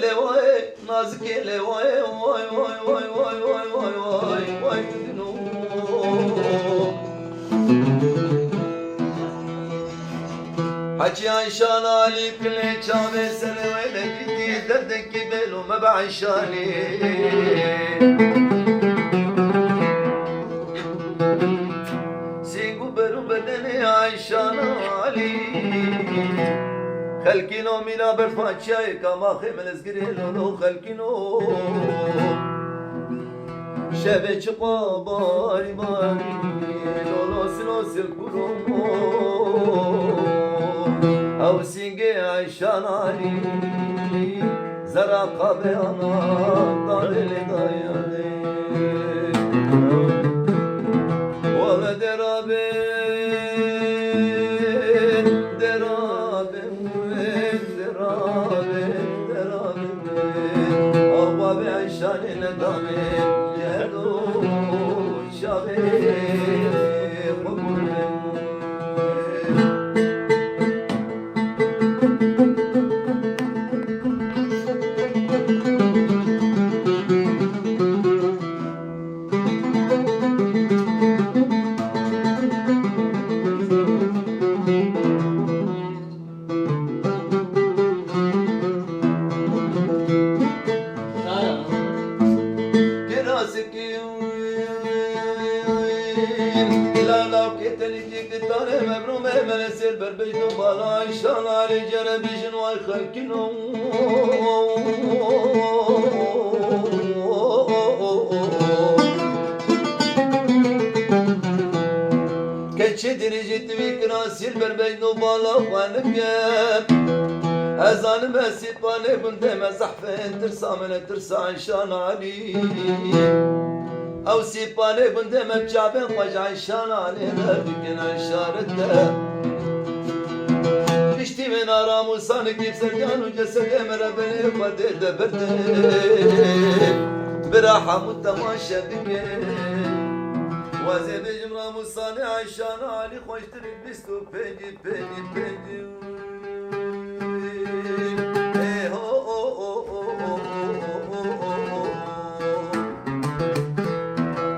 ele vay nazik ele vay vay vay vay vay vay vay vay vay no Hacı Ayşan Ali kile çave sene öyle gitti derdeki belo me ba'şani Singu beru bedeni Ayşan Ali خلكينو مينا برفاتشاي كما خيمن زغريلو خلكينو شبه چقا باري باري لولو سلو سلكرومو او سينجي عيشان علي زرا قابي انا طالي داياني ولا درابي شاني ندامي يهدو شابي مقبول بربجنو بالا عيشان علي جربيشن واي خلكنو كتشي درجت بيكنا سير بربجنو بالا خوانبقى أزان بسيط بالي كنت مزحفين ترسى من ترسى عيشان علي أو سيبالي كنت مبجابين خوش عيشان علي بكنا إشارته Pişti ben aramı sanık gipserken ucası emre beni kadir de birde Bir ahamut tamaşa dinge Vaze becim ramı sani Ayşan Ali hoştirik bistu pedi pedi pedi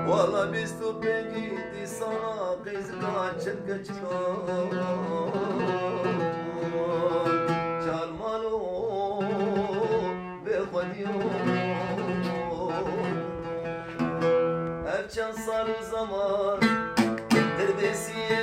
Valla bistu pedi di sana kızga çılgıçka Erçan sarı zaman Terbesiye